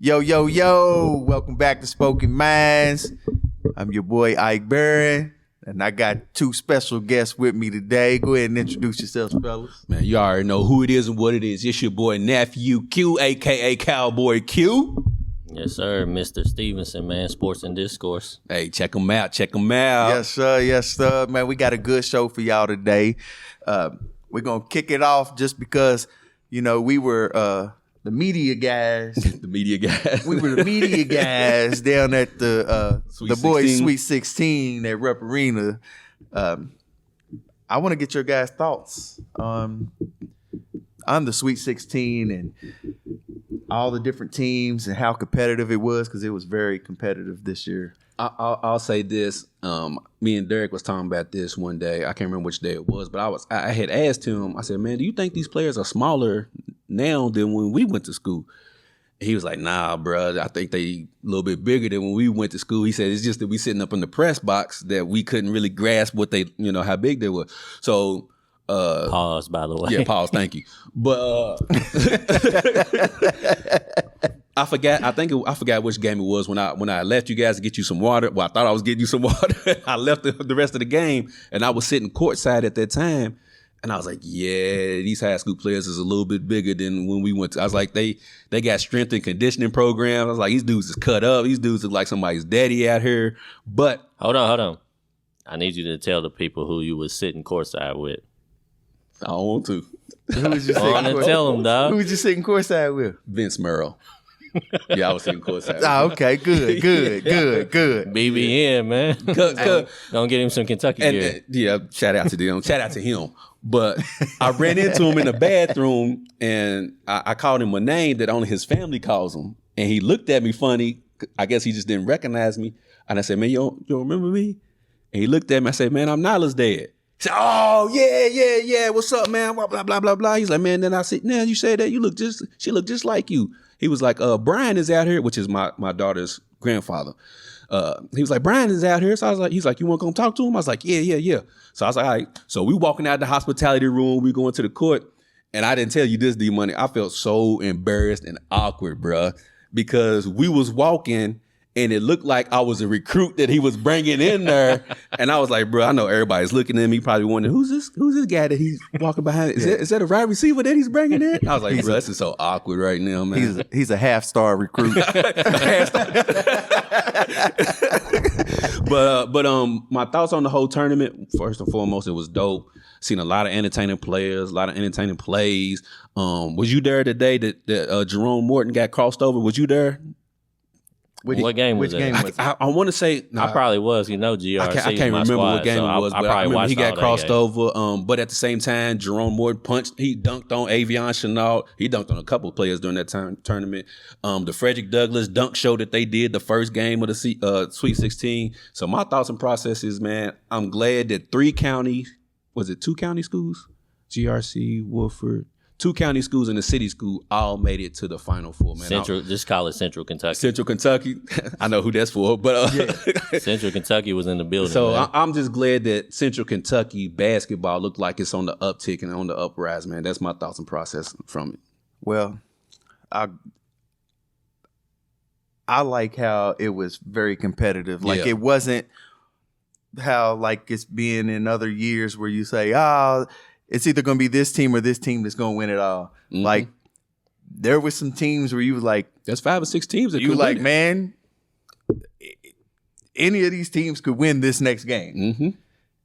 Yo, yo, yo. Welcome back to Spoken Minds. I'm your boy, Ike Barron, and I got two special guests with me today. Go ahead and introduce yourselves, fellas. Man, you already know who it is and what it is. It's your boy, Nephew Q, a.k.a. Cowboy Q. Yes, sir. Mr. Stevenson, man. Sports and discourse. Hey, check him out. Check him out. Yes, sir. Yes, sir. Man, we got a good show for y'all today. We're going to kick it off just because, you know, we were the media guys. The media guys. We were the media guys down at the boys' 16. Sweet 16 at Rep Arena. I want to get your guys' thoughts on the Sweet 16 and all the different teams and how competitive it was, because it was very competitive this year. I'll say this. Me and Derek was talking about this one day. I can't remember which day it was, but I had asked him, I said, man, do you think these players are smaller now than when we went to school? He was like, nah, bro, I think they a little bit bigger than when we went to school. He said, it's just that we sitting up in the press box that we couldn't really grasp what they, how big they were. So, Pause, by the way. yeah, pause, thank you. But, I forgot which game it was when I left you guys to get you some water. Well, I thought I was getting you some water. I left the rest of the game, and I was sitting courtside at that time, and I was like, yeah, these high school players is a little bit bigger than when we went to. I was like, they got strength and conditioning programs. I was like, these dudes is cut up. These dudes look like somebody's daddy out here. But Hold on. I need you to tell the people who you was sitting courtside with. I don't want to. Who was you Go on and tell them, dog. Who was you sitting courtside with? Vince Merrill. Yeah, I was sitting courtside. Oh, okay, good. BBN, man. Don't get him some Kentucky gear. Yeah, shout out to them. Shout out to him. But I ran into him in the bathroom, and I called him a name that only his family calls him. And he looked at me funny. I guess he just didn't recognize me. And I said, man, you don't remember me? And he looked at me. I said, man, I'm Nyla's dad. He said, oh, yeah. What's up, man? Blah, blah, blah, blah, blah. He's like, man, then I said, now you say that, she looked just like you. He was like, Brian is out here, which is my daughter's grandfather. He was like, Brian is out here. So I was like, he's like, you want to come talk to him? I was like, yeah. So I was like, all right. So we walking out the hospitality room, we going to the court. And I didn't tell you this, D-Money. I felt so embarrassed and awkward, bruh, because we was walking and it looked like I was a recruit that he was bringing in there. And I was like, bro, I know everybody's looking at me, probably wondering, who's this guy that he's walking behind? Is that a wide receiver that he's bringing in? I was like, bro, this is so awkward right now, man. He's a half-star recruit. But my thoughts on the whole tournament, first and foremost, it was dope. Seen a lot of entertaining players, a lot of entertaining plays. Was you there the day that Jerome Morton got crossed over? Was you there? What game was it? I want to say I probably was. GRC. I can't remember what game it was, but I remember he got crossed over. But at the same time, Jerome Morton he dunked on Avion Chenault. He dunked on a couple of players during that tournament. The Frederick Douglass dunk show that they did the first game of the Sweet 16. So my thoughts and processes, man, I'm glad that 2 county schools? GRC, Woodford. 2 county schools and the city school all made it to the Final Four, man. Just call it Central Kentucky. Central Kentucky. I know who that's for, but Central Kentucky was in the building. So I'm just glad that Central Kentucky basketball looked like it's on the uptick and on the uprise, man. That's my thoughts and process from it. Well, I like how it was very competitive. Like it wasn't how like it's been in other years where you say, it's either going to be this team or this team that's going to win it all. Mm-hmm. Like, there was some teams where you was like... There's 5 or 6 teams that you could like, win it. Man, any of these teams could win this next game. Mm-hmm.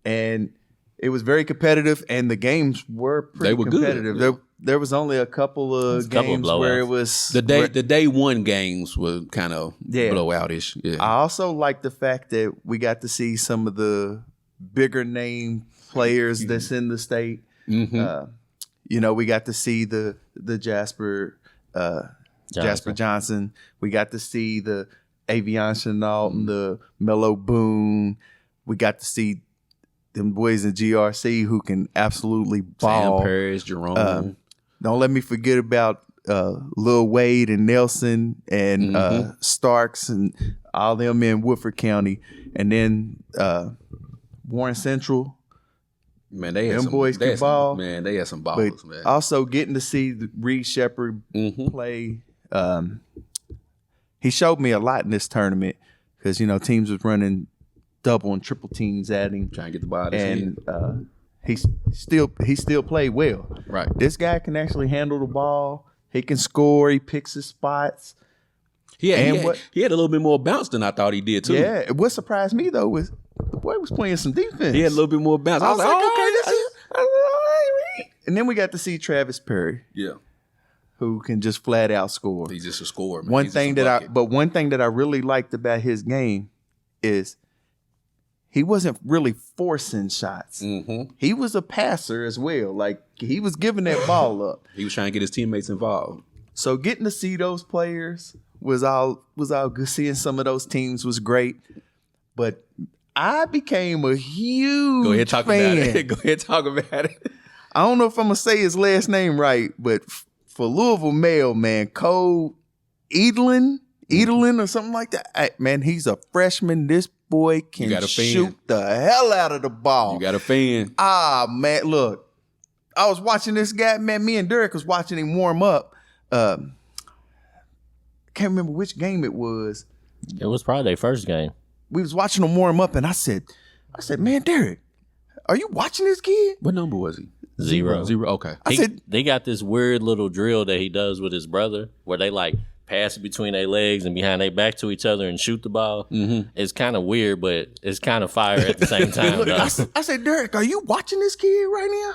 And it was very competitive, and the games were pretty competitive. Good. There was only a couple of games where it was... The day one games were kind of blowoutish. Yeah. I also like the fact that we got to see some of the bigger name players that's in the state. Mm-hmm. We got to see the Jasper Johnson. We got to see the Avion Chenault and the Melo Boone. We got to see them boys in GRC who can absolutely ball. Sam Paris, Jerome. Don't let me forget about Lil Wade and Nelson and Starks and all them in Woodford County. And then Warren Central. Man, they had them boys could ball. Man, they had some ballers, man. Also getting to see Reed Shepherd play he showed me a lot in this tournament because teams was running double and triple teams at him, trying to get the ball. And he still played well. Right. This guy can actually handle the ball. He can score. He picks his spots. He had a little bit more bounce than I thought he did too. Yeah. What surprised me though was the boy was playing some defense. He had a little bit more bounce. I was like, okay. And then we got to see Travis Perry. Yeah. Who can just flat out score. He's just a scorer, man. One thing that I really liked about his game is he wasn't really forcing shots. Mm-hmm. He was a passer as well. Like he was giving that ball up. He was trying to get his teammates involved. So getting to see those players was all good. Seeing some of those teams was great. But I became a huge Go ahead, talk fan. about it. Go ahead, talk about it. I don't know if I'm gonna say his last name right, but for Louisville Male, man, Cole Edelin or something like that. Man, he's a freshman. This boy can shoot the hell out of the ball. You got a fan. Man, look. I was watching this guy, man. Me and Derek was watching him warm up. Can't remember which game it was. It was probably their first game. We was watching him warm up, and I said, man, Derek, are you watching this kid? What number was he? 0. Okay. They got this weird little drill that he does with his brother where they like pass it between their legs and behind their back to each other and shoot the ball. Mm-hmm. It's kind of weird, but it's kind of fire at the same time. Look, I said, Derek, are you watching this kid right now?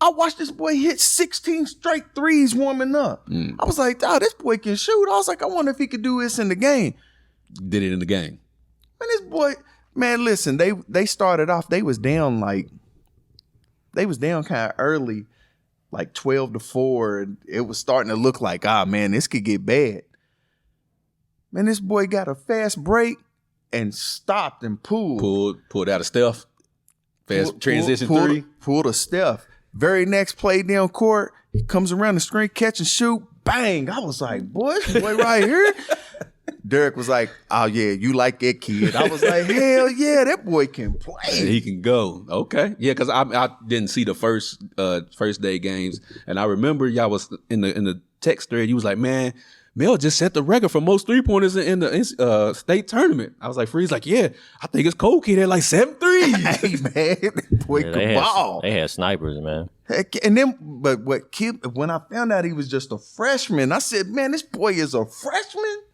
I watched this boy hit 16 straight threes warming up. I was like, this boy can shoot. I was like, I wonder if he could do this in the game. Did it in the game. Man, this boy, man, listen, they started off, they was down kind of early, like 12-4. And it was starting to look like, man, this could get bad. Man, this boy got a fast break and stopped and pulled out a Steph. Fast transition three. Pulled a Steph. Very next play down court, he comes around the screen, catch and shoot, bang. I was like, boy, this boy right here. Derek was like, oh, yeah, you like that kid. I was like, hell yeah, that boy can play. He can go. Okay. Yeah, because I didn't see the first day games. And I remember y'all was in the text thread. You was like, man, Mel just set the record for most 3-pointers in the state tournament. I was like, Freeze, like, yeah, I think it's Cole Kid had like 7 threes. Hey, man, that boy could ball. They had snipers, man. Heck, and then, but when I found out he was just a freshman, I said, man, this boy is a freshman?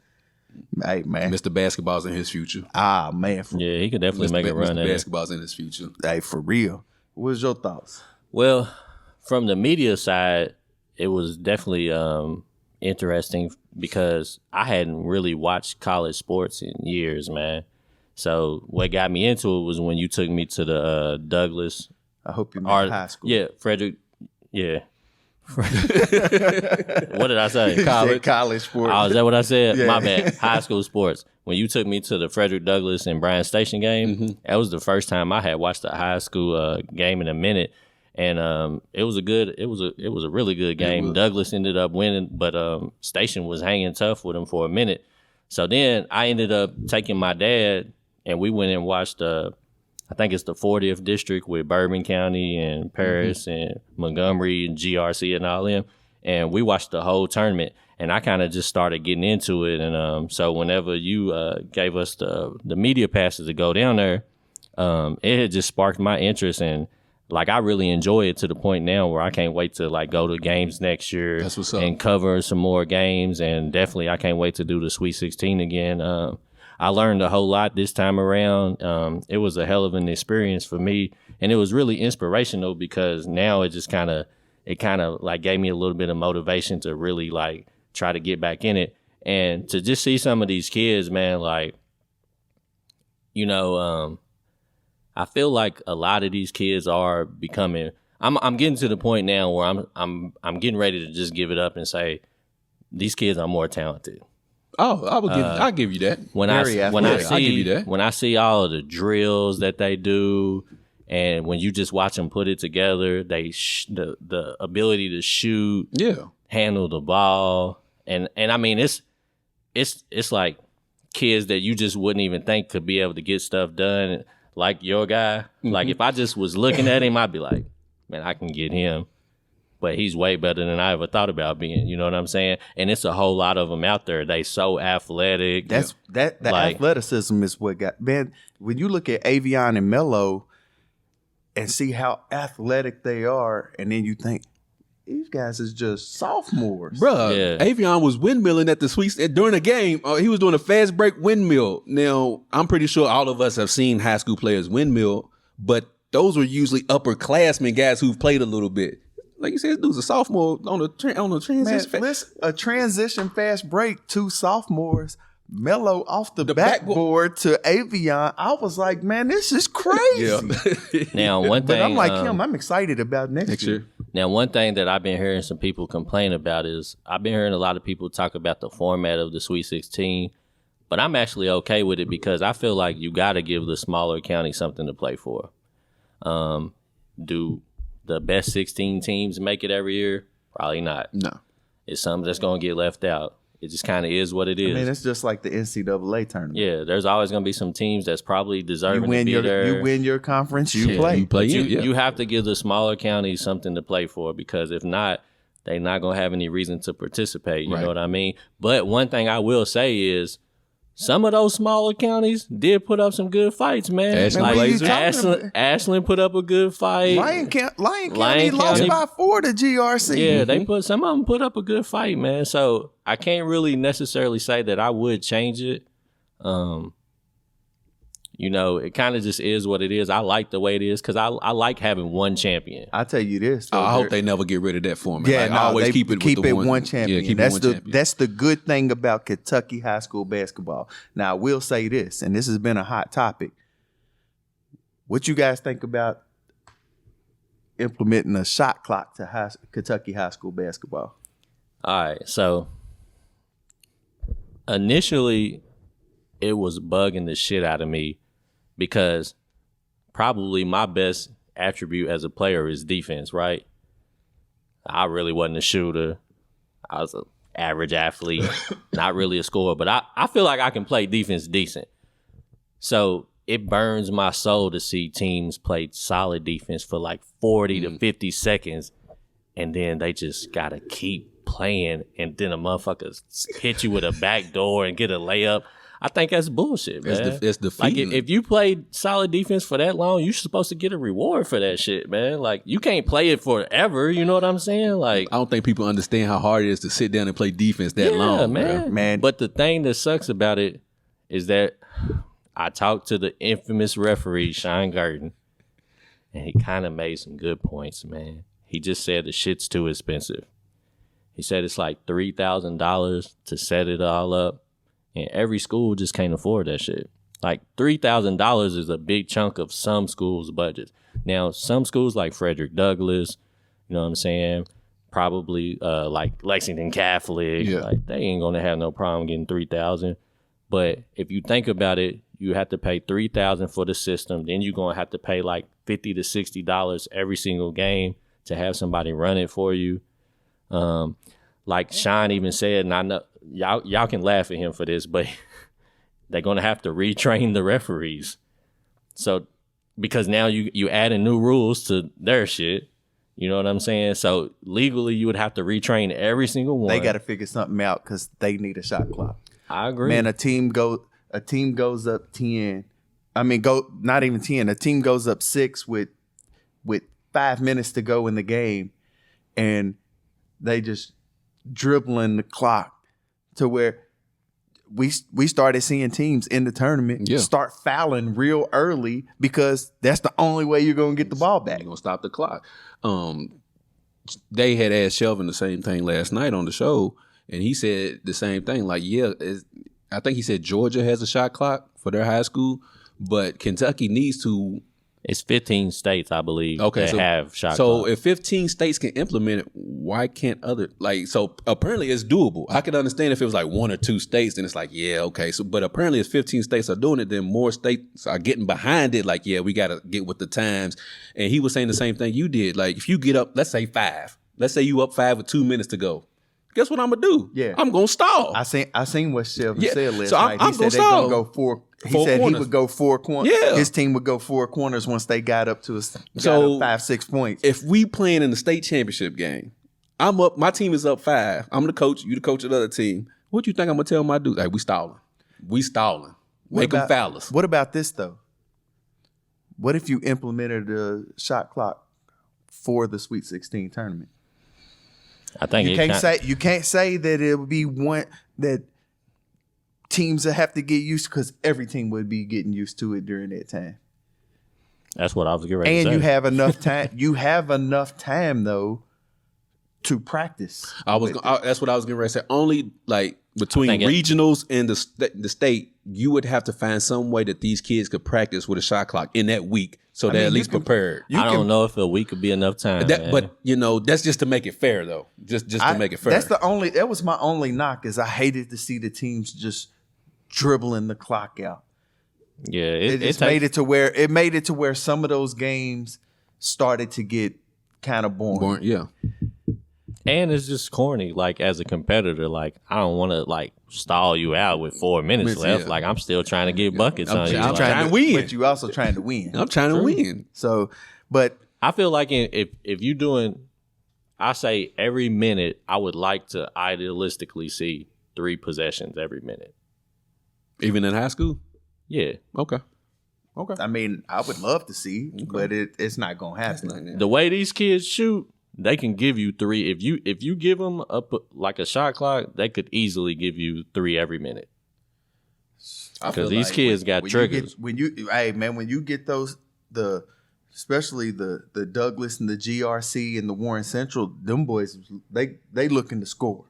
Hey, man. Mr. Basketball's in his future. Man. Yeah, he could definitely make a run at it. Mr. Basketball's in his future. Hey, for real. What's your thoughts? Well, from the media side, it was definitely interesting because I hadn't really watched college sports in years, man. So what got me into it was when you took me to the Douglas. I hope you meant high school. Yeah, Frederick. Yeah. What did I say? College sports. Oh, is that what I said? Yeah. My bad. High school sports. When you took me to the Frederick Douglass and Bryan Station game, that was the first time I had watched a high school game in a minute, and it was a really good game. Douglass ended up winning, but Station was hanging tough with him for a minute. So then I ended up taking my dad, and we went and watched. I think it's the 40th district with Bourbon County and Paris and Montgomery and GRC and all them. And we watched the whole tournament, and I kind of just started getting into it. And so whenever you gave us the media passes to go down there, it had just sparked my interest. And like, I really enjoy it to the point now where I can't wait to like go to games next year. That's what's up. And cover some more games. And definitely I can't wait to do the Sweet 16 again. I learned a whole lot this time around. It was a hell of an experience for me, and it was really inspirational because now it just kind of like gave me a little bit of motivation to really like try to get back in it, and to just see some of these kids, man. Like, I feel like a lot of these kids are becoming. I'm getting to the point now where I'm getting ready to just give it up and say these kids are more talented. Oh, I'll give you that. When I see all of the drills that they do, and when you just watch them put it together, the ability to shoot, handle the ball, and I mean it's like kids that you just wouldn't even think could be able to get stuff done, like your guy. Like if I just was looking at him, I'd be like, man, I can get him. but he's way better than I ever thought about being. You know what I'm saying? And it's a whole lot of them out there. They so athletic. That athleticism is what got, man. When you look at Avion and Melo and see how athletic they are, and then you think, these guys is just sophomores. Bruh, Avion was windmilling at the sweet during the game. He was doing a fast break windmill. Now, I'm pretty sure all of us have seen high school players windmill, but those were usually upperclassmen, guys who've played a little bit. Like you said, this dude's a sophomore on the transition. Man, a transition fast break, 2 sophomores. Melo off the backboard to Avion. I was like, man, this is crazy. Now, one thing, but I'm like him. I'm excited about next year. Now, one thing that I've been hearing some people complain about is I've been hearing a lot of people talk about the format of the Sweet 16, but I'm actually okay with it because I feel like you got to give the smaller counties something to play for. Do the best 16 teams make it every year? Probably not. No. It's something that's going to get left out. It just kind of is what it is. I mean, it's just like the NCAA tournament. Yeah, there's always going to be some teams that's probably deserving to be there. You win your conference, you play. You have to give the smaller counties something to play for because if not, they're not going to have any reason to participate. You know what I mean? But one thing I will say is some of those smaller counties did put up some good fights, man. Ashland put up a good fight. Lyon County lost by 4 to GRC. Yeah, some of them put up a good fight, man. So I can't really necessarily say that I would change it. It kind of just is what it is. I like the way it is because I like having one champion. I tell you this. I hope they never get rid of that format. Yeah, always keep it one champion. Yeah, that's the good thing about Kentucky high school basketball. Now, I will say this, and this has been a hot topic. What you guys think about implementing a shot clock to Kentucky high school basketball? All right, so initially it was bugging the shit out of me because probably my best attribute as a player is defense, right? I really wasn't a shooter. I was an average athlete, not really a scorer, but I feel like I can play defense decent. So it burns my soul to see teams play solid defense for like 40 to 50 seconds, and then they just got to keep playing, and then a motherfucker hit you with a back door and get a layup. I think that's bullshit, man. It's defeating. Like if you played solid defense for that long, you're supposed to get a reward for that shit, man. Like you can't play it forever. You know what I'm saying? Like I don't think people understand how hard it is to sit down and play defense that long, man. But the thing that sucks about it is that I talked to the infamous referee Sean Gurdon, and he kind of made some good points, man. He just said the shit's too expensive. He said it's like $3,000 to set it all up. And every school just can't afford that shit. Like $3,000 is a big chunk of some schools' budgets. Now, some schools like Frederick Douglass, you know what I'm saying? Probably like Lexington Catholic, like they ain't gonna have no problem getting $3,000. But if you think about it, you have to pay $3,000 for the system. Then you're gonna have to pay like $50 to $60 every single game to have somebody run it for you. Like Sean even said, and I know y'all can laugh at him for this, but they're gonna have to retrain the referees. So because now you adding new rules to their shit. You know what I'm saying? So legally you would have to retrain every single one. They got to figure something out because they need a shot clock. I agree. Man, a team goes up 10. I mean, not even 10. A team goes up 6 with 5 minutes to go in the game, and they just dribbling the clock to where we started seeing teams in the tournament start fouling real early because that's the only way you're going to get the ball back. You're going to stop the clock. They had asked Shelvin the same thing last night on the show, and he said the same thing. Like, I think he said Georgia has a shot clock for their high school, but Kentucky needs to. It's 15 states, I believe, that have shot clocks. So if 15 states can implement it, why can't other so apparently it's doable. I could understand if it was like 1 or 2 states, then it's like, yeah, okay. So but apparently if 15 states are doing it, then more states are getting behind it, like, yeah, we gotta get with the times. And he was saying the same thing you did. Like if you get up, let's say 5. Let's say you up 5 with 2 minutes to go. guess what I'm gonna do? Yeah. I'm gonna stall. I seen what Shelvin said last so night. I'm He gonna said they're stall. gonna go four. He Four said corners. he would go 4 corners. Yeah. His team would go 4 corners once they got up to us. So 5-6 points. If we playing in the state championship game, I'm up. My team is up 5. I'm the coach. You the coach of the other team. What do you think I'm gonna tell my dude? Like, we stalling. Make them foul us. What about this though? What if you implemented a shot clock for the Sweet 16 tournament? I think You can't say that it would be one that teams that have to get used to, because every team would be getting used to it during that time. That's what I was getting ready to And say. you have enough time. You have enough time though to practice. That's what I was getting ready to say. Only like between regionals and the state, you would have to find some way that these kids could practice with a shot clock in that week, so they're at least prepared. I don't know if a week could be enough time. But that's just to make it fair, though. Just to make it fair. That was my only knock, is I hated to see the teams just dribbling the clock out. Yeah, it made it to where some of those games started to get kind of boring. Yeah. And it's just corny. Like, as a competitor, like, I don't want to like stall you out with 4 minutes left. Yeah. Like, I'm still trying to get buckets on you. I'm Like, trying to win, but you also trying to win. I'm trying to win. So, but I feel like if you doing, I say every minute, I would like to idealistically see 3 possessions every minute. Even in high school? Yeah. Okay. I mean, I would love to see, but it's not gonna happen. The way these kids shoot, they can give you 3. If you give them like a shot clock, they could easily give you 3 every minute. Because these kids got triggers. When you get those, especially the Douglas and the GRC and the Warren Central, them boys, they looking to score.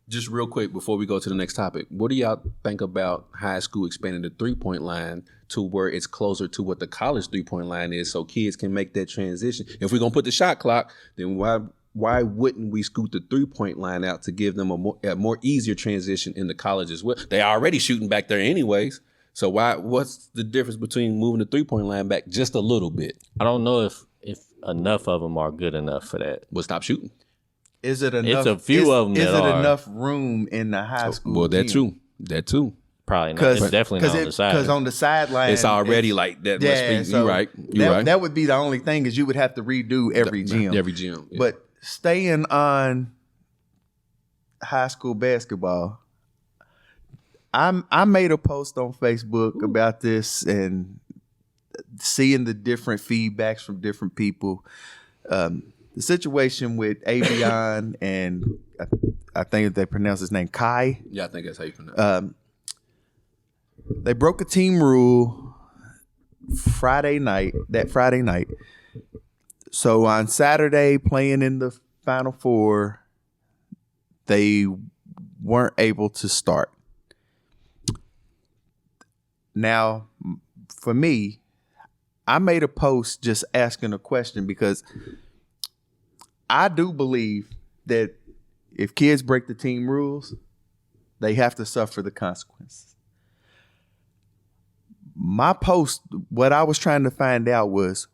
Just real quick before we go to the next topic, what do y'all think about high school expanding the 3-point line to where it's closer to what the college 3-point line is, so kids can make that transition? If we're gonna put the shot clock, then why wouldn't we scoot the 3-point line out to give them a more easier transition in the college as well? They already shooting back there anyways. So what's the difference between moving the 3-point line back just a little bit? I don't know if enough of them are good enough for that. Well, stop shooting. Is it enough? It's a few of them. Is it enough room in the high school? Well, that too. Probably not. It's definitely not on the side. Because on the sideline, it's already like that. Yeah, You're right. You're right. That would be the only thing, is you would have to redo every gym. Every gym. Yeah. But staying on high school basketball, I made a post on Facebook about this and seeing the different feedbacks from different people. The situation with Avion and I think they pronounce his name Kai. Yeah, I think that's how you pronounce it. They broke a team rule Friday night. So on Saturday, playing in the Final Four, they weren't able to start. Now, for me, I made a post just asking a question, because I do believe that if kids break the team rules, they have to suffer the consequences. My post, what I was trying to find out was,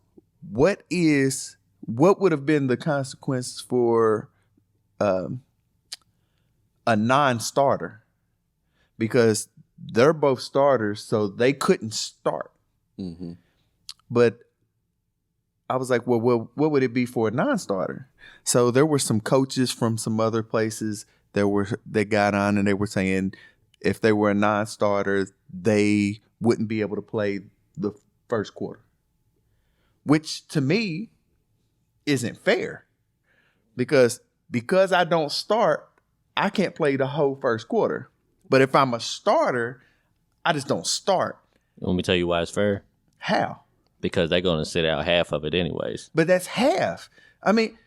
what would have been the consequence for a non-starter? Because they're both starters, so they couldn't start. Mm-hmm. But I was like, well, what would it be for a non-starter? So there were some coaches from some other places that got on, and they were saying if they were a non-starter, they wouldn't be able to play the first quarter, which to me isn't fair, because I don't start, I can't play the whole first quarter. But if I'm a starter, I just don't start. Let me tell you why it's fair. How? Because they're going to sit out half of it anyways. But that's half. I mean,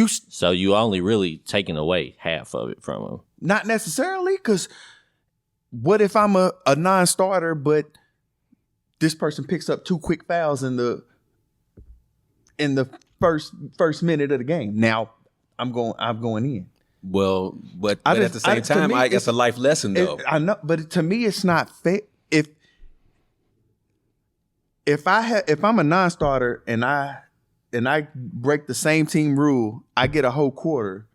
so you only really taking away half of it from them. Not necessarily, because what if I'm a non-starter, but this person picks up 2 quick fouls in the first minute of the game? Now I'm going in. Well, but at the same time, I guess a life lesson though. I know, but to me, it's not fair. If I'm a non-starter and I break the same team rule, I get a whole quarter.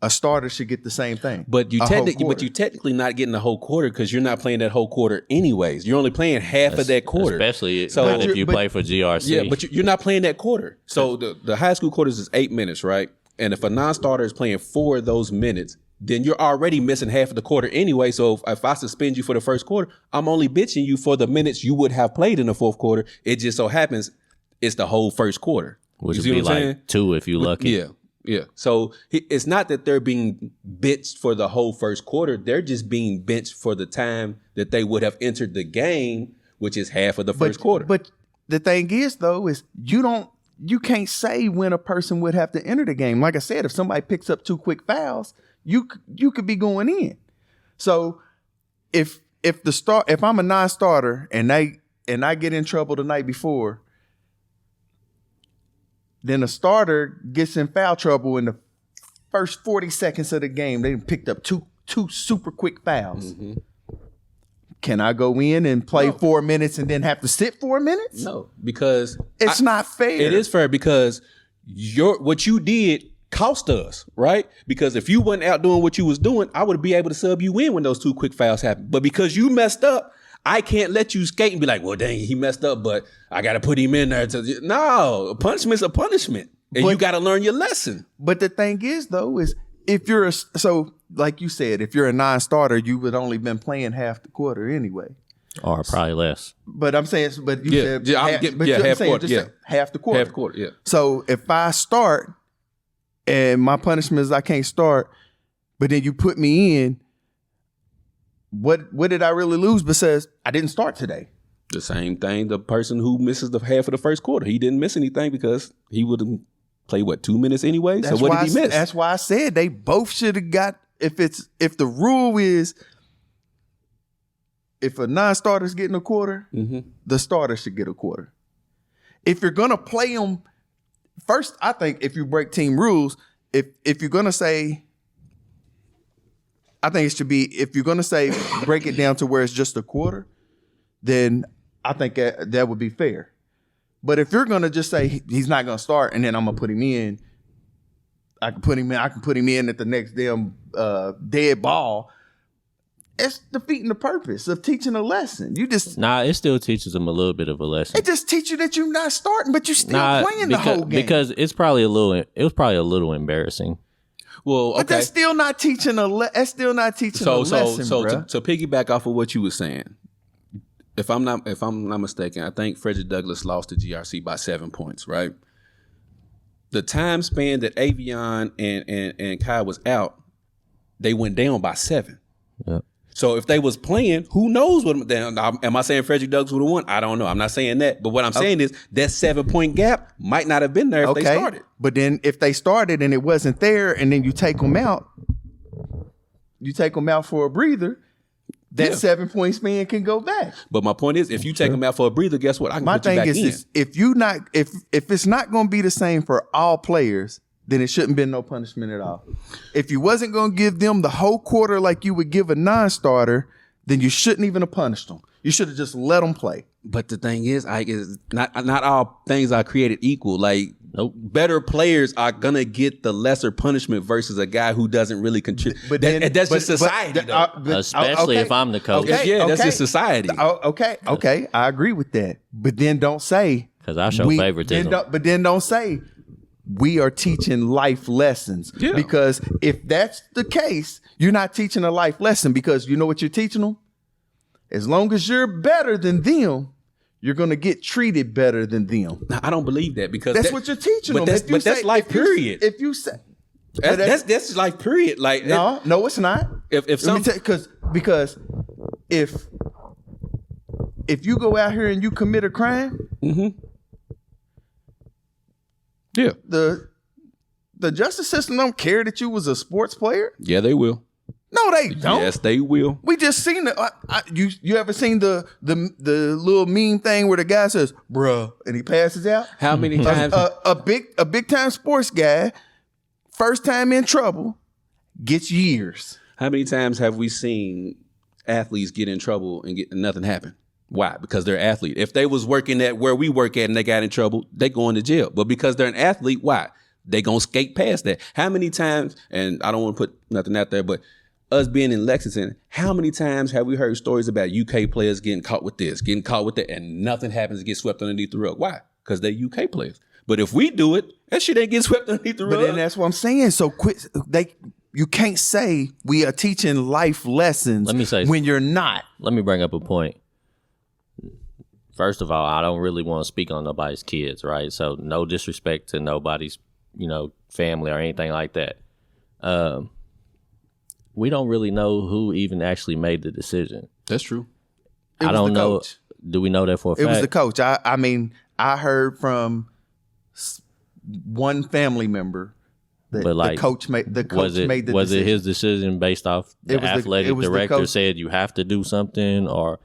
a starter should get the same thing. But you're technically not getting the whole quarter because you're not playing that whole quarter anyways. You're only playing half of that quarter. Especially if you play for GRC. Yeah, but you're not playing that quarter. So the high school quarters is 8 minutes, right? And if a non-starter is playing 4 of those minutes, then you're already missing half of the quarter anyway. So if I suspend you for the first quarter, I'm only bitching you for the minutes you would have played in the fourth quarter. It just so happens it's the whole first quarter. Which would be like 2 if you lucky. Yeah. Yeah. So it's not that they're being benched for the whole first quarter. They're just being benched for the time that they would have entered the game, which is half of the first quarter. But the thing is, though, is you can't say when a person would have to enter the game. Like I said, if somebody picks up 2 quick fouls, you could be going in. So if I'm a non-starter and I get in trouble the night before, then a starter gets in foul trouble in the first 40 seconds of the game. They picked up two super quick fouls. Mm-hmm. Can I go in and play 4 minutes and then have to sit 4 minutes? No, because it's not fair. It is fair because what you did cost us, right? Because if you wasn't out doing what you was doing, I would be able to sub you in when those 2 quick fouls happened. But because you messed up, I can't let you skate and be like, well, dang, he messed up, but I got to put him in there. No, a punishment's a punishment. And you got to learn your lesson. But the thing is, though, is if you're like you said, if you're a non-starter, you would only been playing half the quarter anyway. Or probably less. But I'm saying, but you said half quarter. Yeah. Half the quarter. Half the quarter, yeah. So if I start and my punishment is I can't start, but then you put me in, what did I really lose besides I didn't start today? The same thing, the person who misses the half of the first quarter. He didn't miss anything because he would have played, 2 minutes anyway? So what did he miss? That's why I said they both should have got, if the rule is, if a non-starter's getting a quarter, the starter should get a quarter. If you're going to play them, first, I think if you break team rules, if you're going to say, I think it should be, if you're going to say break it down to where it's just a quarter, then I think that would be fair. But if you're going to just say he's not going to start and then I'm going to put him in, I can put him in at the next damn dead ball. It's defeating the purpose of teaching a lesson. It still teaches them a little bit of a lesson. It just teaches you that you're not starting, but you're still playing the whole game. Because it was probably a little embarrassing. Well, okay. But that's still not teaching a lesson. So to piggyback off of what you were saying, if I'm not mistaken, I think Frederick Douglass lost to GRC by 7 points, right? The time span that Avion and Kai was out, they went down by 7. Yep. So if they was playing, who knows what? Am I saying Frederick Douglass would have won? I don't know. I'm not saying that. But what I'm saying is that 7 point gap might not have been there if they started. But then if they started and it wasn't there, and then you take them out for a breather, that 7 point span can go back. But my point is, if you take them out for a breather, guess what? I can put you back in. This, if it's not going to be the same for all players, then it shouldn't been no punishment at all. If you wasn't going to give them the whole quarter like you would give a non-starter, then you shouldn't even have punished them. You should have just let them play. But the thing is, Ike, is not all things are created equal. Like, better players are gonna get the lesser punishment versus a guy who doesn't really contribute. But that's just society, especially if I'm the coach. That's just society. Okay, I agree with that. But then don't say, because I show favoritism. But then don't say we are teaching life lessons. Yeah. Because if that's the case, you're not teaching a life lesson, because you know what you're teaching them? As long as you're better than them, you're going to get treated better than them. Now, I don't believe that, because that's what you're teaching them. That's life period. If you say that's life period. Like no, it's not. Because if you go out here and you commit a crime, yeah, the justice system don't care that you was a sports player. Yeah, they will. No, they don't. Yes, they will. We just seen you ever seen the little meme thing where the guy says "bruh" and he passes out? How many times? A big time sports guy, first time in trouble, gets years. How many times have we seen athletes get in trouble and nothing happen? Why? Because they're athlete. If they was working at where we work at and they got in trouble, they going to jail. But because they're an athlete, why? they gonna skate past that. How many times, and I don't want to put nothing out there, but us being in Lexington, how many times have we heard stories about UK players getting caught with this, getting caught with that, and nothing happens to get swept underneath the rug? Why? Because they're UK players. But if we do it, that shit ain't get swept underneath the rug. But then that's what I'm saying. So quit. You can't say we are teaching life lessons when you're not. Let me bring up a point. First of all, I don't really want to speak on nobody's kids, right? So no disrespect to nobody's, family or anything like that. We don't really know who even actually made the decision. That's true. I don't know. Coach. Do we know that for a fact? It was the coach. I mean, I heard from one family member that the coach made the decision. Was it his decision based off the athletic director said you have to do something, or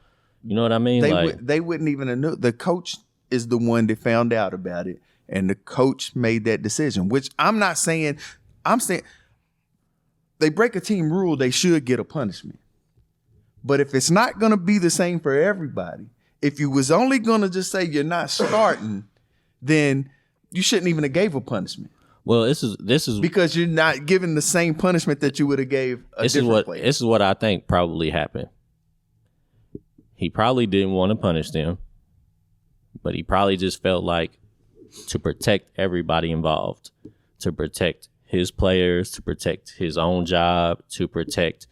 you know what I mean? They wouldn't even have known. The coach is the one that found out about it, and the coach made that decision. Which I'm not saying. I'm saying they break a team rule, they should get a punishment. But if it's not going to be the same for everybody, if you was only going to just say you're not starting, then you shouldn't even have gave a punishment. Well, this is because you're not giving the same punishment that you would have gave a different player. This is what I think probably happened. He probably didn't want to punish them, but he probably just felt like to protect everybody involved, to protect his players, to protect his own job, to protect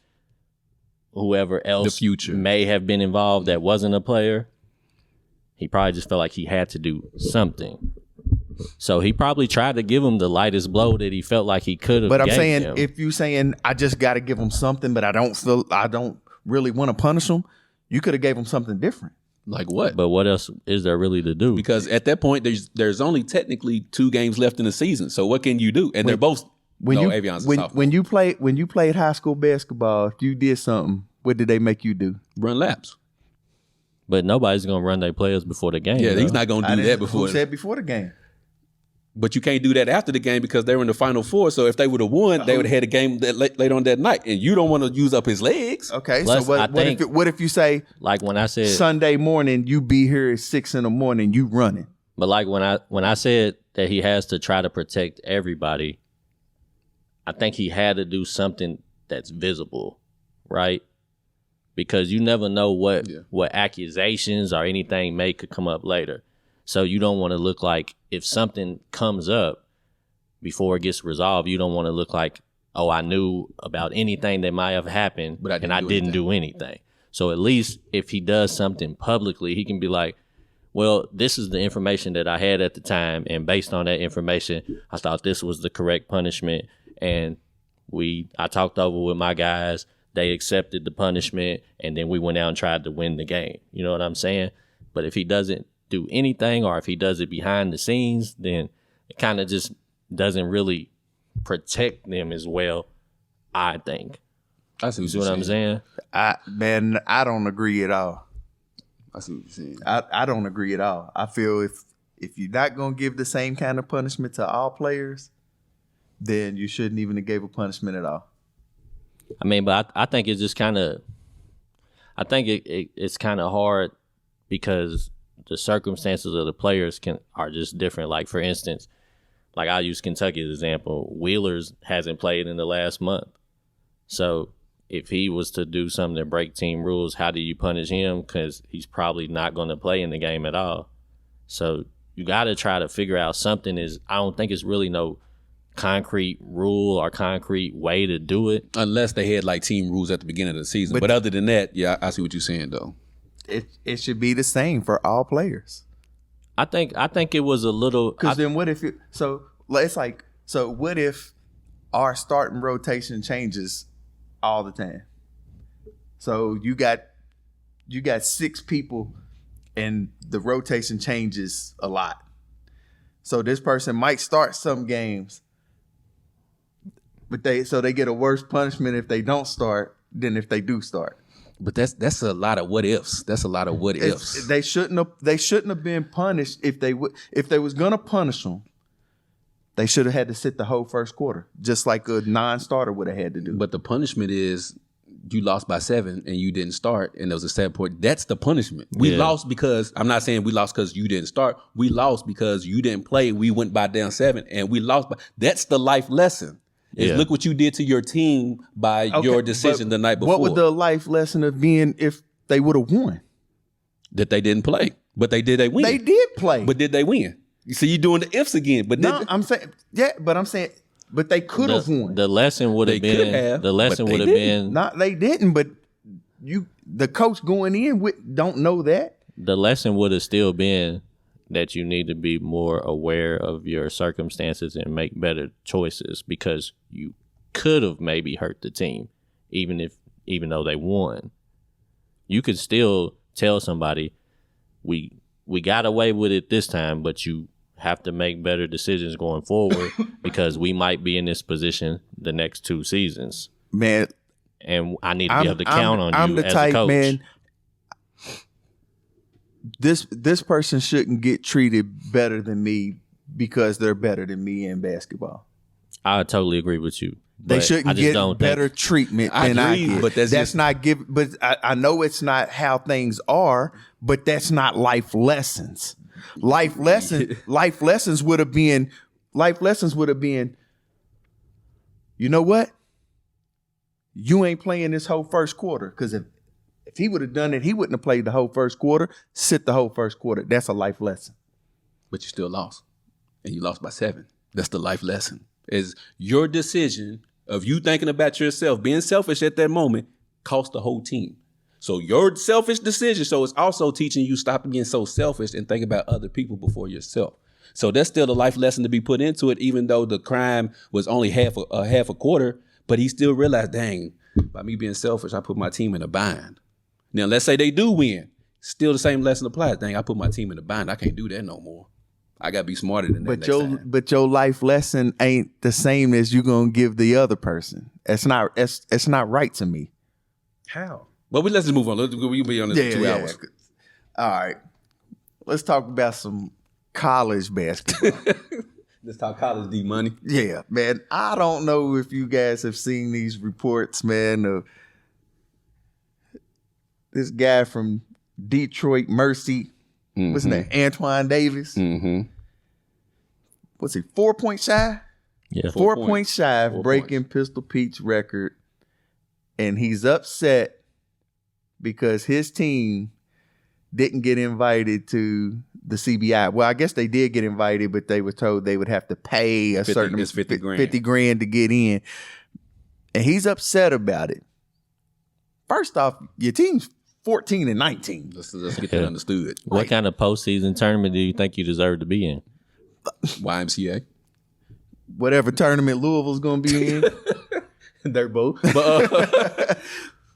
whoever else the future may have been involved that wasn't a player. He probably just felt like he had to do something. So he probably tried to give him the lightest blow that he felt like he could have. But I'm saying, if you saying I just got to give him something, but I don't really want to punish him, you could have gave him something different. Like what? But what else is there really to do? Because at that point, there's only technically 2 games left in the season. So what can you do? And they're both Avion's when you played high school basketball, if you did something, what did they make you do? Run laps. But nobody's gonna run their players before the game. Yeah, he's not gonna do that before. Who said before the game? But you can't do that after the game because they were in the Final Four. So if they would have won, they would have had a game that later on that night, and you don't want to use up his legs. Okay, plus, so what if you say, like when I said Sunday morning, you be here at 6 a.m, you running? But like when I said that he has to try to protect everybody, I think he had to do something that's visible, right? Because you never know what accusations or anything could come up later. So you don't want to look like if something comes up before it gets resolved, you don't want to look like, oh, I knew about anything that might have happened, but I didn't do anything. So at least if he does something publicly, he can be like, well, this is the information that I had at the time, and based on that information, I thought this was the correct punishment, and I talked over with my guys, they accepted the punishment, and then we went out and tried to win the game. You know what I'm saying? But if he doesn't do anything, or if he does it behind the scenes, then it kind of just doesn't really protect them as well, I think. I see what I'm saying. I don't agree at all. I see what you're saying. I don't agree at all. I feel if you're not going to give the same kind of punishment to all players, then you shouldn't even have gave a punishment at all. I mean, but I think it's just kind of, it's kind of hard because the circumstances of the players are just different. Like, for instance, like I'll use Kentucky as an example. Wheelers hasn't played in the last month. So if he was to do something to break team rules, how do you punish him? Because he's probably not going to play in the game at all. So you got to try to figure out something. I don't think it's really no concrete rule or concrete way to do it. Unless they had like team rules at the beginning of the season. But other than that, yeah, I see what you're saying though. It should be the same for all players. I think it was a little. Because then what if what if our starting rotation changes all the time? So you got 6 people and the rotation changes a lot. So this person might start some games, but they get a worse punishment if they don't start than if they do start. But that's a lot of what ifs. That's a lot of what ifs. They shouldn't have been punished if they was gonna punish them. They should have had to sit the whole first quarter, just like a non-starter would have had to do. But the punishment is you lost by 7 and you didn't start and there was a 7 point, that's the punishment. We lost because, I'm not saying we lost because you didn't start. We lost because you didn't play. We went by down 7 and we lost. That's the life lesson. Is look what you did to your team by your decision the night before. What would the life lesson have been if they would have won? That they didn't play. But they win. They did play. But did they win? You see, you're doing the ifs again. But I'm saying, but they could have won. The lesson would have been. The lesson would have been. Not they didn't, but the coach going in don't know that. The lesson would have still been that you need to be more aware of your circumstances and make better choices, because you could have maybe hurt the team, even though they won. You could still tell somebody, we got away with it this time, but you have to make better decisions going forward because we might be in this position the next 2 seasons. Man, and I need to be able to count on you I'm the as type, a coach. Man, this person shouldn't get treated better than me because they're better than me in basketball. I totally agree with you. They shouldn't get better treatment than I get. But that's not give. But I know it's not how things are, but that's not life lessons. Life lessons would have been. You know what? You ain't playing this whole first quarter, because if he would have done it, he wouldn't have played the whole first quarter. Sit the whole first quarter. That's a life lesson. But you still lost, and you lost by 7. That's the life lesson. Is your decision of you thinking about yourself, being selfish at that moment, cost the whole team. So your selfish decision, so it's also teaching you stop being so selfish and think about other people before yourself. So that's still the life lesson to be put into it, even though the crime was only half a quarter, but he still realized, dang, by me being selfish, I put my team in a bind. Now, let's say they do win. Still the same lesson applies. Dang, I put my team in a bind. I can't do that no more. I got to be smarter than that. But your life lesson ain't the same as you going to give the other person. It's not right to me. How? Well, let's just move on. We'll be on this for 2 hours. All right. Let's talk about some college basketball. Let's talk college D money. Yeah, man. I don't know if you guys have seen these reports, man, of this guy from Detroit Mercy. Mm-hmm. What's his name? Antoine Davis. Mm-hmm. What's he, 4 points shy? Yeah. 4 points shy of breaking Pistol Pete's record. And he's upset because his team didn't get invited to the CBI. Well, I guess they did get invited, but they were told they would have to pay a certain 50 grand. 50 grand to get in. And he's upset about it. First off, your team's 14 and 19. Let's get that understood. What kind of postseason tournament do you think you deserve to be in? YMCA. Whatever tournament Louisville's going to be in. They're both.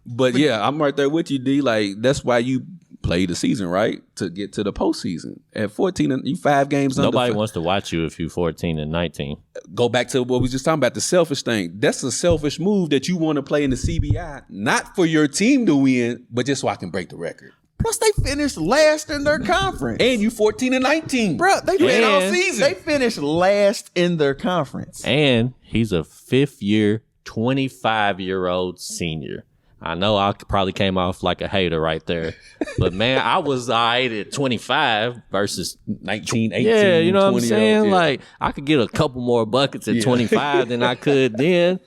But yeah, I'm right there with you, D. Like, that's why you play the season, right? To get to the postseason. At 14, and you 5 games under. Nobody wants to watch you if you're 14 and 19. Go back to what we were just talking about, the selfish thing. That's a selfish move that you want to play in the CBI, not for your team to win, but just so I can break the record. Plus, they finished last in their conference. And you 14 and 19. Bro, they finished all season. They finished last in their conference. And he's a 5th-year, 25-year-old senior. I know I probably came off like a hater right there. But, man, I was all right at 25 versus 19, 18, yeah, you know what I'm saying? Yeah. Like, I could get a couple more buckets at 25 than I could then.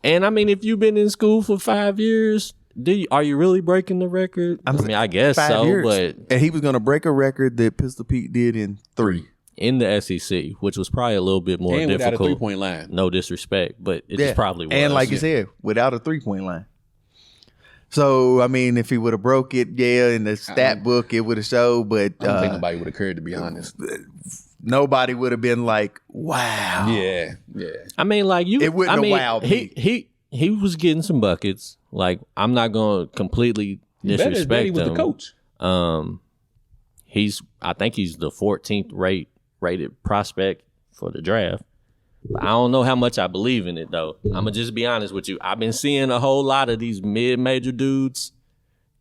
And, I mean, if you've been in school for 5 years, are you really breaking the record? I mean, I guess so, years. But... And he was going to break a record that Pistol Pete did in 3. In the SEC, which was probably a little bit more difficult. Without a 3-point line. No disrespect, but it just probably was. And like you said, without a 3-point line. So, I mean, if he would have broke it, in the stat book, it would have showed. But I don't think nobody would have cared, to be honest. Nobody would have been like, wow. Yeah. I mean, like you. It wouldn't have wowed me. He was getting some buckets. Like, I'm not going to completely disrespect him. He was the coach. I think he's the 14th rated prospect for the draft. I don't know how much I believe in it, though. I'm going to just be honest with you. I've been seeing a whole lot of these mid-major dudes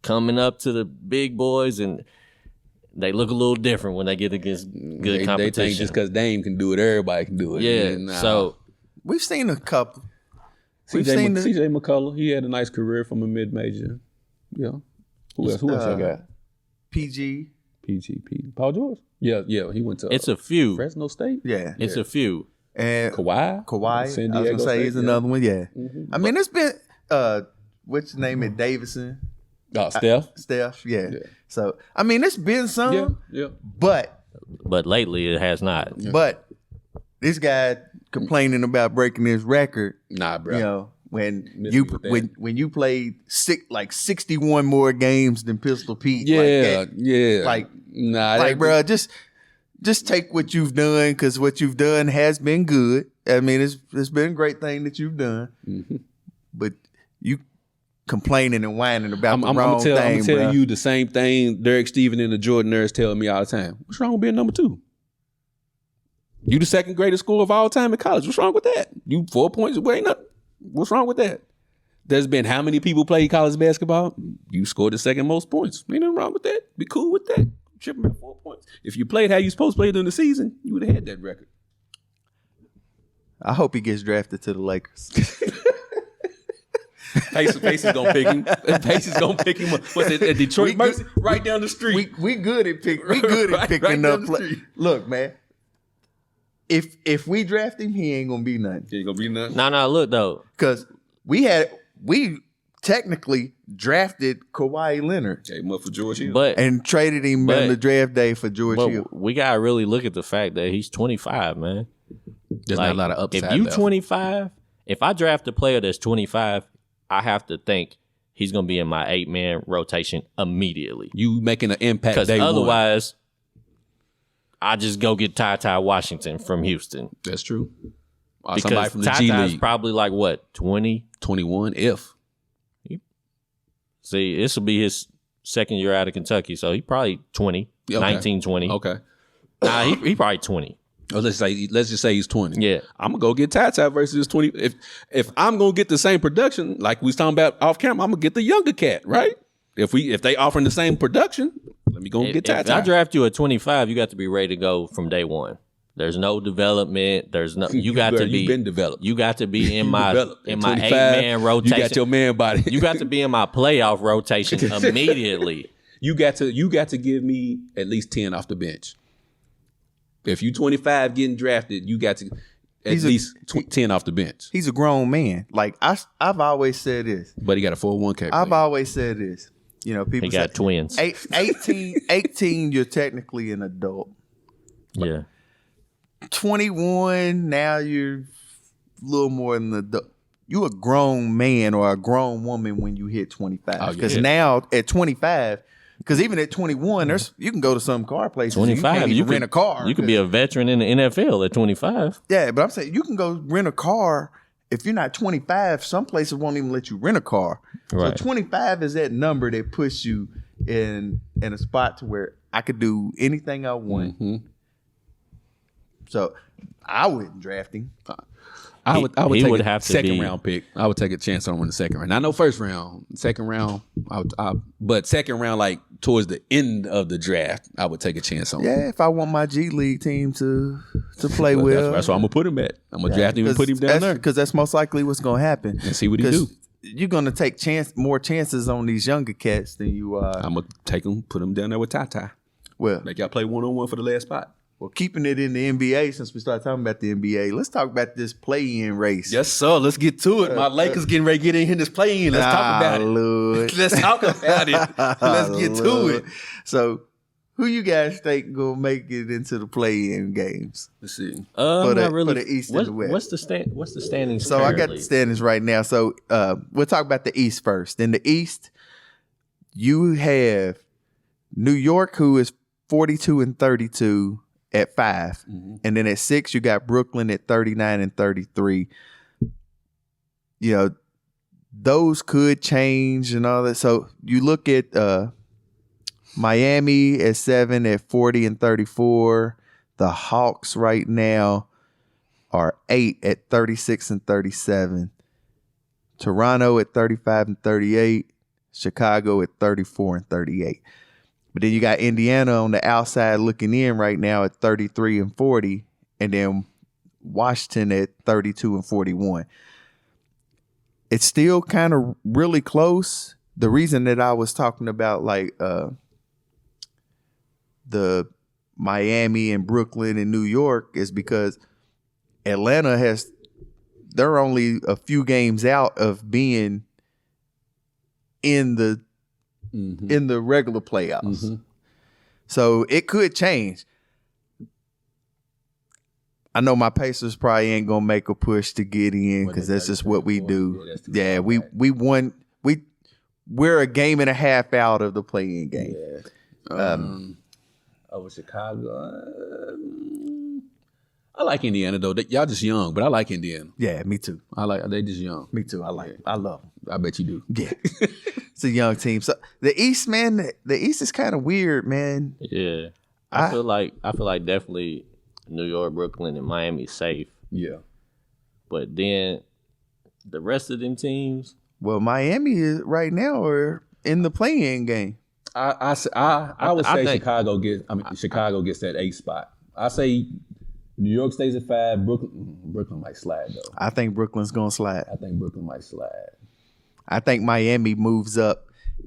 coming up to the big boys, and they look a little different when they get against good competition. They think just because Dame can do it, everybody can do it. Yeah, so... We've seen a couple. CJ McCullough, he had a nice career from a mid-major. Yeah. Who else I got? PG. Paul George? Yeah, he went to It's a few. Fresno State? Yeah. It's a few. And Kawhi? San Diego I was going to say he's another one, yeah. I mean, it's been, what's the name? Davidson. Steph? Yeah. So, I mean, it's been some. Yeah. But lately it has not. Yeah. But this guy complaining about breaking his record. Nah, bro. You know, when you played 61 more games than Pistol Pete. Bro, just take what you've done, because what you've done has been good. I mean, it's been a great thing that you've done. Mm-hmm. But you complaining and whining about the wrong thing, I'm telling you the same thing Derek Stevenson and the Jordan nerds tell me all the time. What's wrong with being number 2? You the second greatest scorer of all time in college. What's wrong with that? You 4 points away. What's wrong with that? There's been how many people play college basketball? You scored the second most points. Ain't nothing wrong with that. Be cool with that. Tripping by 4 points. If you played how you supposed to play during the season, you would have had that record. I hope he gets drafted to the Lakers. Pace is gonna pick him. Pace is gonna pick him up. What's it? At Detroit Mercy, right down the street. We good at picking up. Look, man. If we draft him, he ain't gonna be nothing. He ain't gonna be nothing. No, look though, because we technically drafted Kawhi Leonard. Came up for George Hill, and traded him on the draft day for George Hill. We gotta really look at the fact that he's 25, man. There's not a lot of upside. If you 25, if I draft a player that's 25, I have to think he's going to be in my 8-man rotation immediately. You making an impact day because otherwise, I just go get Ty Washington from Houston. That's true. Because somebody from the G League. Ty's probably like what, 20? 21 if. See, this will be his second year out of Kentucky, so he probably 20, 19, 20. Okay. Nah, he probably 20. Oh, let's just say he's 20. Yeah. I'm gonna go get Ty versus 20. If I'm gonna get the same production, like we was talking about off camera, I'm gonna get the younger cat, right? If they offering the same production, let me go and get Ty. If I draft you at 25, you got to be ready to go from day one. There's no development. There's no. You got to be. You've been developed. You got to be in my 8-man rotation. You got your man body. You got to be in my playoff rotation immediately. You got to give me at least 10 off the bench. If you 25 getting drafted, you got to at least 10 off the bench. He's a grown man. Like I've always said this. But he got a 401k. I've always said this. You know, people he got twins. 18, you're technically an adult. Yeah. 21, now you're a little more than adult. You a grown man or a grown woman when you hit 25. Because now at 25, because even at 21, you can go to some car places. 25, you can rent a car. You could be a veteran in the NFL at 25. Yeah, but I'm saying you can go rent a car. If you're not 25, some places won't even let you rent a car. Right. So 25 is that number that puts you in a spot to where I could do anything I want. Mm-hmm. So I wouldn't draft him. I would take a second round pick. I would take a chance on him in the second round. I know first round, second round, but second round, like towards the end of the draft, I would take a chance on him. Yeah, if I want my G League team to play well. That's where I'm gonna put him at. I'm gonna draft him and put him down there because that's most likely what's gonna happen. And see what he do. You're gonna take more chances on these younger cats than you are. I'm gonna take him, put him down there with Ty. Well, make y'all play 1-on-1 for the last spot. Well, keeping it in the NBA, since we started talking about the NBA, let's talk about this play-in race. Yes, sir. Let's get to it. My Lakers getting ready to get in this play-in. Let's talk about it. Lord. Let's talk about it. Let's get to it. So, who you guys think gonna make it into the play-in games? Let's see. For the East and the West. What's the standings? So currently? I got the standings right now. So we'll talk about the East first. In the East, you have New York, who is 42-32. At 5. Mm-hmm. And then at 6, you got Brooklyn at 39-33. You know, those could change and all that. So you look at Miami at 7 at 40-34. The Hawks right now are 8 at 36-37. Toronto at 35-38. Chicago at 34-38. But then you got Indiana on the outside looking in right now at 33-40, and then Washington at 32-41. it's still kind of really close. The reason that I was talking about like the Miami and Brooklyn and New York is because Atlanta they're only a few games out of being in the regular playoffs. Mm-hmm. So it could change. I know my Pacers probably ain't gonna make a push to get in because that's just what we do. Yeah, we won. We're a game and a half out of the play-in game. Yeah. Over Chicago. I like Indiana though. Y'all just young, but I like Indiana. Yeah, me too. They just young. Me too. I love them. I bet you do. Yeah, it's a young team. So the East, man, the East is kind of weird, man. Yeah, I feel like definitely New York, Brooklyn, and Miami safe. Yeah, but then the rest of them teams. Well, Miami is right now are in the play-in game. I would say Chicago gets that 8th spot. I say New York stays at 5. Brooklyn might slide though. I think Brooklyn's gonna slide. I think Brooklyn might slide. I think Miami moves up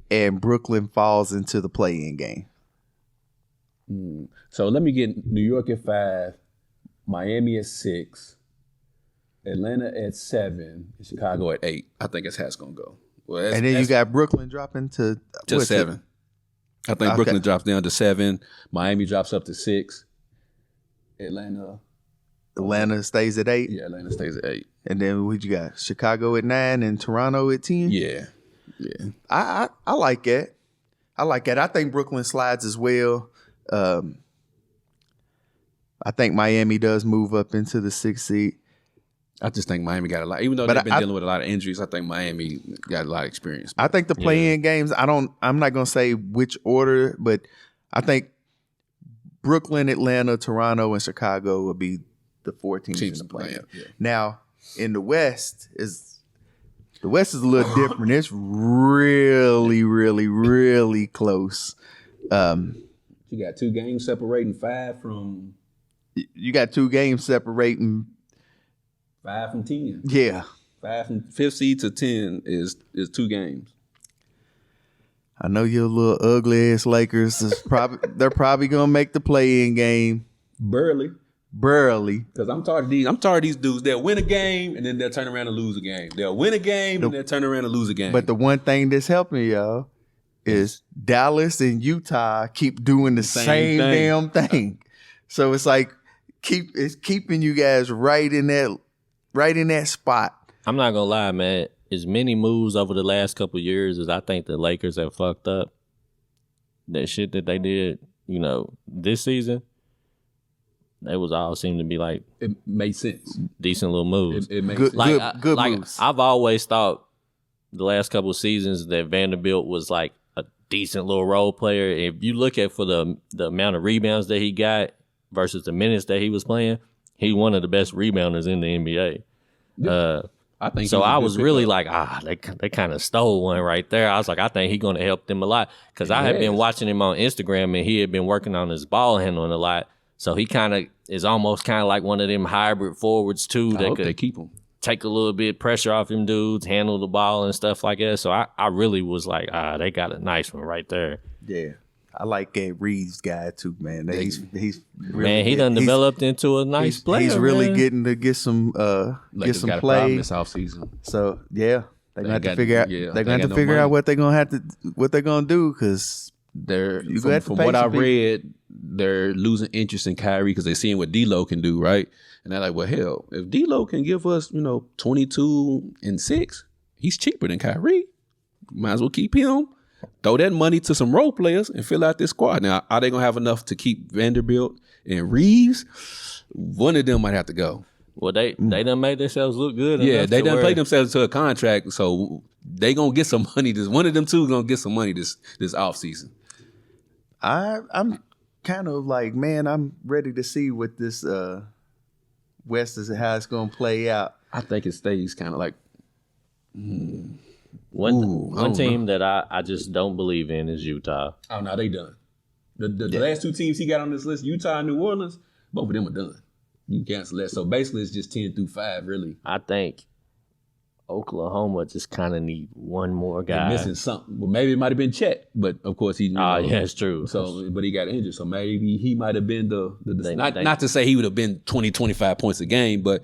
and Brooklyn falls into the play-in game. So let me get New York at 5, Miami at 6, Atlanta at 7, and Chicago at 8. I think that's how it's gonna go. Well, and then you got Brooklyn dropping to 7. I think Brooklyn drops down to 7. Miami drops up to 6. Atlanta stays at 8. Yeah, Atlanta stays at 8. And then what you got? Chicago at 9 and Toronto at 10. Yeah. I like that. I think Brooklyn slides as well. I think Miami does move up into the 6th seed. I just think Miami got a lot. Even though they've been dealing with a lot of injuries, I think Miami got a lot of experience. I think the play-in games, I'm not going to say which order, but I think Brooklyn, Atlanta, Toronto, and Chicago will be the 4 teams in the play-in. Yeah. Now, in the West is a little different. It's really, really, really close. You got 2 games separating 5 from. You got 2 games separating 5 from 10. Yeah. 5 from 5th seed to 10 is 2 games. I know your little ugly ass Lakers they're probably gonna make the play-in game. Barely. Because I'm tired of these dudes. They'll win a game and then they'll turn around and lose a game. They'll win a game and they'll turn around and lose a game. But the one thing that's helping y'all is Dallas and Utah keep doing the same damn thing. So it's like it's keeping you guys right in that spot. I'm not gonna lie, man. As many moves over the last couple of years as I think the Lakers have fucked up, that shit that they did, this season, they was all seem to be like it made sense, decent little moves. It made sense. Good like moves. I've always thought the last couple of seasons that Vanderbilt was like a decent little role player. If you look at for the amount of rebounds that he got versus the minutes that he was playing, he one of the best rebounders in the NBA. Yeah. I think so. I was really like, they kind of stole one right there. I was like, I think he's going to help them a lot because I had been watching him on Instagram and he had been working on his ball handling a lot. So he kind of is almost kind of like one of them hybrid forwards too that could they keep him, take a little bit pressure off them dudes, handle the ball and stuff like that. So I really was like, they got a nice one right there. Yeah. I like that Reeves guy too, man. He's really man. He done developed into a nice player. He's really man. getting to get some play this offseason. So yeah, they're gonna have to figure out. They're gonna have to figure out what they're gonna do because from what I read, they're losing interest in Kyrie because they're seeing what D'Lo can do, right? And they're like, well, hell, if D'Lo can give us 22 and 6, he's cheaper than Kyrie. Might as well keep him. Throw that money to some role players and fill out this squad. Now, are they going to have enough to keep Vanderbilt and Reeves? One of them might have to go. Well, they done made themselves look good. Yeah, they done played themselves to a contract, so they going to get some money. One of them two is going to get some money this offseason. I'm kind of like, man, I'm ready to see what this West is, how it's going to play out. I think it stays kind of like... One team that I just don't believe in is Utah. Oh, no, they done. The last 2 teams he got on this list, Utah and New Orleans, both of them are done. You can cancel that. So basically it's just 10 through 5, really. I think Oklahoma just kind of need one more They're guy. missing something. Well, maybe it might have been Chet, but of course he. Yeah, it's true. So, but he got injured, so maybe he might have been not to say he would have been 20, 25 points a game, but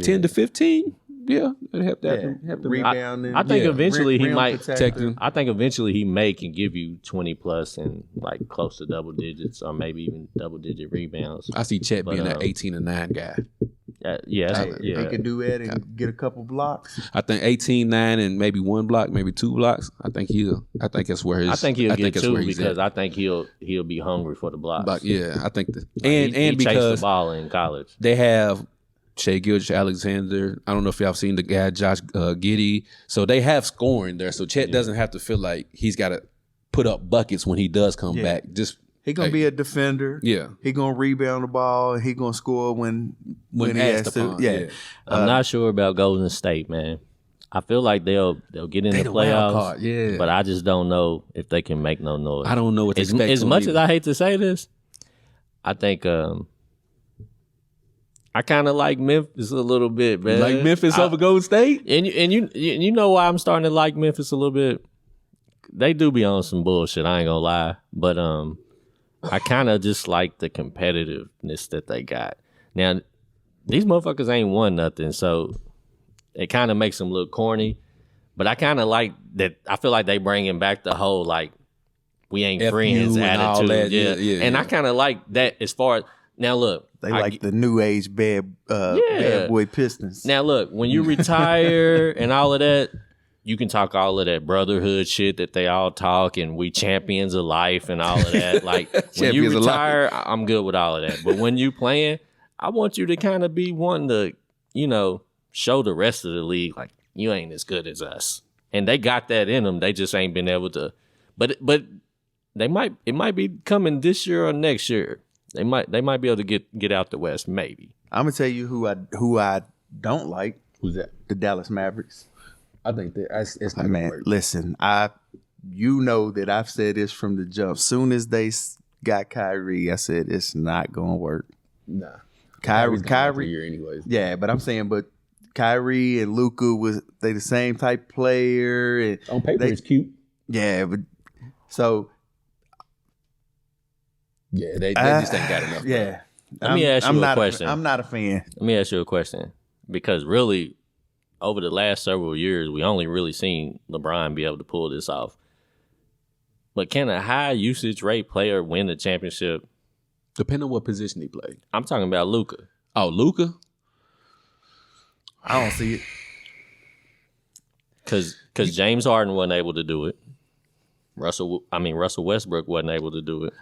10 to 15. Yeah, it'd help that rebounding. I think eventually he might protect him. I think eventually he can give you 20 plus and like close to double digits or maybe even double digit rebounds. I see Chet being an 18-9 guy. He can do that and get a couple blocks. I think 18-9 and maybe one block, maybe 2 blocks. I think that's where his. I think he'll get 2 because I think he'll be hungry for the blocks. Yeah, I think that. Like and he because chased the ball in college, they have Shai Gilgeous-Alexander. I don't know if y'all seen the guy Josh Giddey. So they have scoring there. So Chet doesn't have to feel like he's got to put up buckets when he does come back. Just he gonna be a defender. Yeah, he gonna rebound the ball. He gonna score when he has to. Yeah, I'm not sure about Golden State, man. I feel like they'll get in the playoffs. But I just don't know if they can make no noise. I don't know what to expect. As much as I hate to say this, I think I kind of like Memphis a little bit, man. Like Memphis over Golden State? And you know why I'm starting to like Memphis a little bit? They do be on some bullshit, I ain't gonna lie. But I kind of just like the competitiveness that they got. Now, these motherfuckers ain't won nothing, so it kind of makes them look corny. But I kind of like that. I feel like they bringing back the whole, like, we ain't friends attitude. Yeah. And I kind of like that as far as, now look. They like the new age bad boy Pistons. Now look, when you retire and all of that, you can talk all of that brotherhood shit that they all talk and we champions of life and all of that. Like when you retire, I'm good with all of that. But when you playing, I want you to kind of be wanting to, show the rest of the league like you ain't as good as us. And they got that in them. They just ain't been able to. But it might be coming this year or next year. They might be able to get out the West, maybe. I'm gonna tell you who I don't like. Who's that? The Dallas Mavericks. I think that it's not gonna work. Listen, you know that I've said this from the jump. Soon as they got Kyrie, I said it's not gonna work. Nah, Kyrie year anyways. Yeah, but I'm saying, Kyrie and Luka they the same type player. And on paper, it's cute. Yeah, but so. Yeah, they just ain't got enough. Yeah. Let me ask you a question. I'm not a fan. Let me ask you a question. Because really, over the last several years, we only really seen LeBron be able to pull this off. But can a high usage rate player win the championship? Depending on what position he played. I'm talking about Luka. Oh, Luka? I don't see it. Because James Harden wasn't able to do it. Russell Westbrook wasn't able to do it.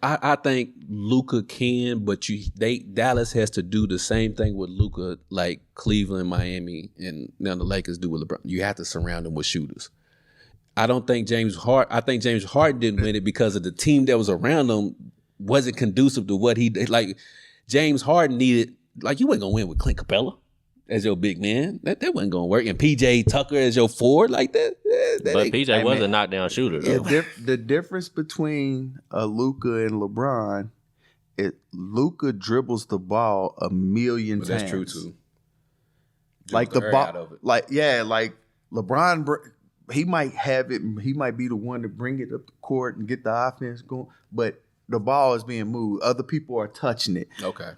I think Luka can, but Dallas has to do the same thing with Luka like Cleveland, Miami, and now the Lakers do with LeBron. You have to surround them with shooters. I think James Harden didn't win it because of the team that was around him wasn't conducive to what he did. Like James Harden needed, like you wasn't gonna win with Clint Capella as your big man. That wasn't gonna work. And PJ Tucker as your forward like that. But PJ was a knockdown shooter though. The difference between Luka and LeBron is Luka dribbles the ball a million times. That's true too. Like the ball, like LeBron, he might have it. He might be the one to bring it up the court and get the offense going. But the ball is being moved. Other people are touching it. Okay.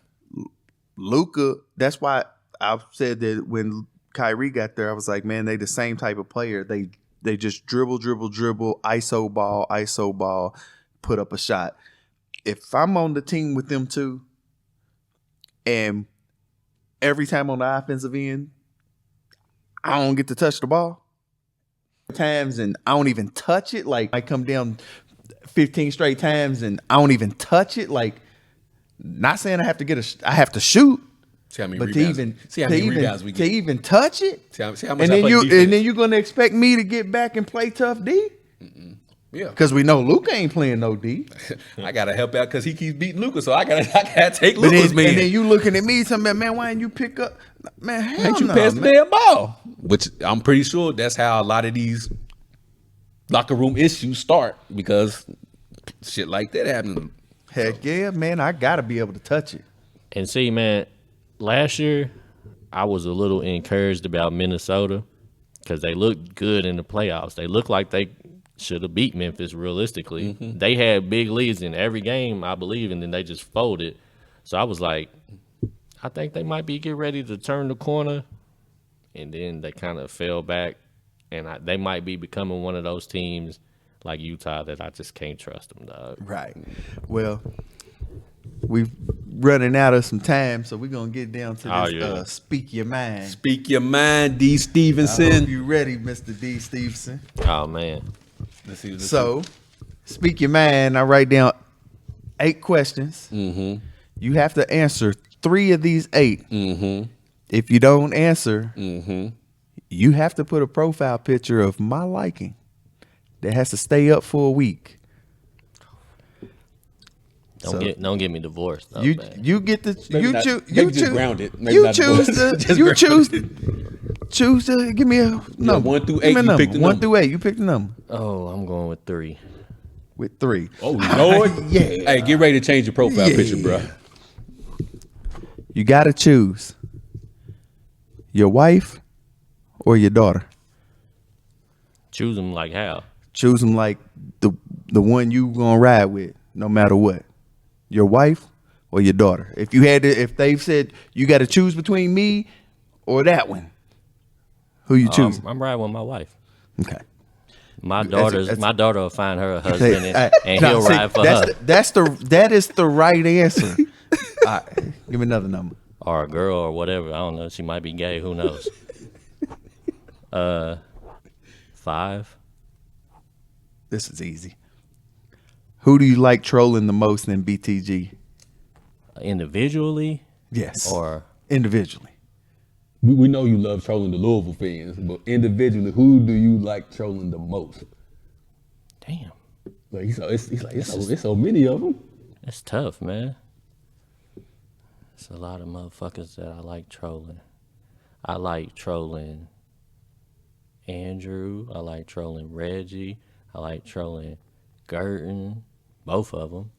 Luka, that's why I've said that when Kyrie got there, I was like, man, they the same type of player. They just dribble, ISO ball, put up a shot. If I'm on the team with them two, and every time on the offensive end, I don't get to touch the ball times, and I don't even touch it. Like I come down 15 straight times, and I don't even touch it. Like, not saying I have to shoot. See how many but rebounds. To even touch it, see how much and then you're gonna expect me to get back and play tough D? Yeah, because we know Luka ain't playing no D. I gotta help out because he keeps beating Luka, so I gotta take Luka's man. And then you looking at me, talking about, man, why didn't you pick up? Man, hell ain't you no, pass the damn ball? Which I'm pretty sure that's how a lot of these locker room issues start because shit like that happens. Heck yeah, man, I gotta be able to touch it. And see, man. Last year, I was a little encouraged about Minnesota because they looked good in the playoffs. They looked like they should have beat Memphis realistically. They had big leads in every game, I believe, and then they just folded. So I was like, I think they might be getting ready to turn the corner, and then they kind of fell back, and they might be becoming one of those teams like Utah that I just can't trust them, dog. Right. Well, we've running out of some time, so we're going to get down to this Speak Your Mind. Speak your mind, D. I Stevenson. hope you ready, Mr. D. Stevenson. Oh, man. Let's see. So, Speak Your Mind, I write down 8 questions. You have to answer 3 of these 8. If you don't answer, you have to put a profile picture of my liking that has to stay up for a week. Don't get me divorced. Though, You get the you choose to give me a number. 1 through 8. Give me a You number. pick the 1 number. through 8. You pick the number. Oh, I'm going with 3. With 3. Oh Lord, Yeah. Hey, get ready to change your profile picture, bro. You gotta choose your wife or your daughter. Choose them like how? Choose them like the one you gonna ride with, no matter what. Your wife or your daughter. If they've said you got to choose between me or that one, who you choose? I'm riding with my wife. Okay. My daughter will find her a husband and he'll ride for her. That is the right answer. All right, give me another number. Or a girl or whatever. I don't know. She might be gay. Who knows? 5. This is easy. Who do you like trolling the most in BTG? Individually? Yes. Or individually. We know you love trolling the Louisville fans, but individually, who do you like trolling the most? damn. Like it's so many of them. It's tough, man. It's a lot of motherfuckers that I like trolling. I like trolling Andrew. I like trolling Reggie. I like trolling Gerton. Both of them.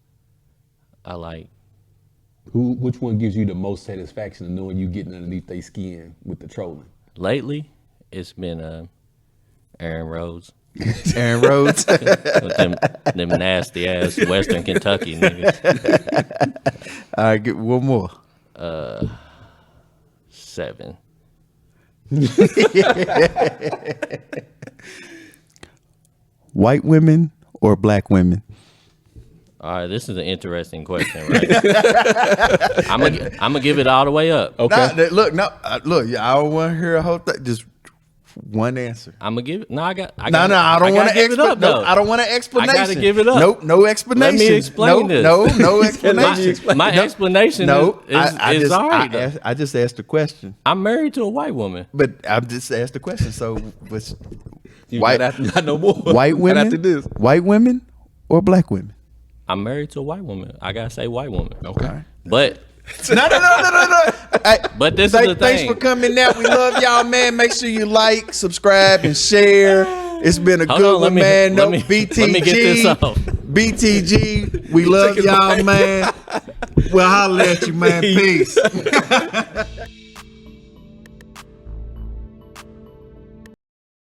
I like. Which one gives you the most satisfaction of knowing you getting underneath their skin with the trolling? Lately, it's been Aaron Rhodes. Aaron Rhodes. With them nasty ass Western Kentucky niggas. All right, get one more. 7. White women or black women? All right, this is an interesting question, right? I'm gonna give it all the way up. Okay. Look, I don't want to hear a whole thing. Just one answer. I'm gonna give it. No, I don't want to give it up. No, Though. I don't want an explanation. I gotta give it up. Nope, no explanation. Let me explain this. No explanation. My explanation is all right. I just asked a question. I'm married to a white woman. But I just asked a question. So, what's White, not no more. White women, after this. white women or black women? I'm married to a white woman. I gotta say white woman. Okay. But No. Hey, But this is the thanks thing. for coming out. We love y'all, man. Make sure you like, subscribe, and share. It's been a Hold good on, one, man. let me get this off. BTG, we love y'all, man. We'll holler at you, man. Peace.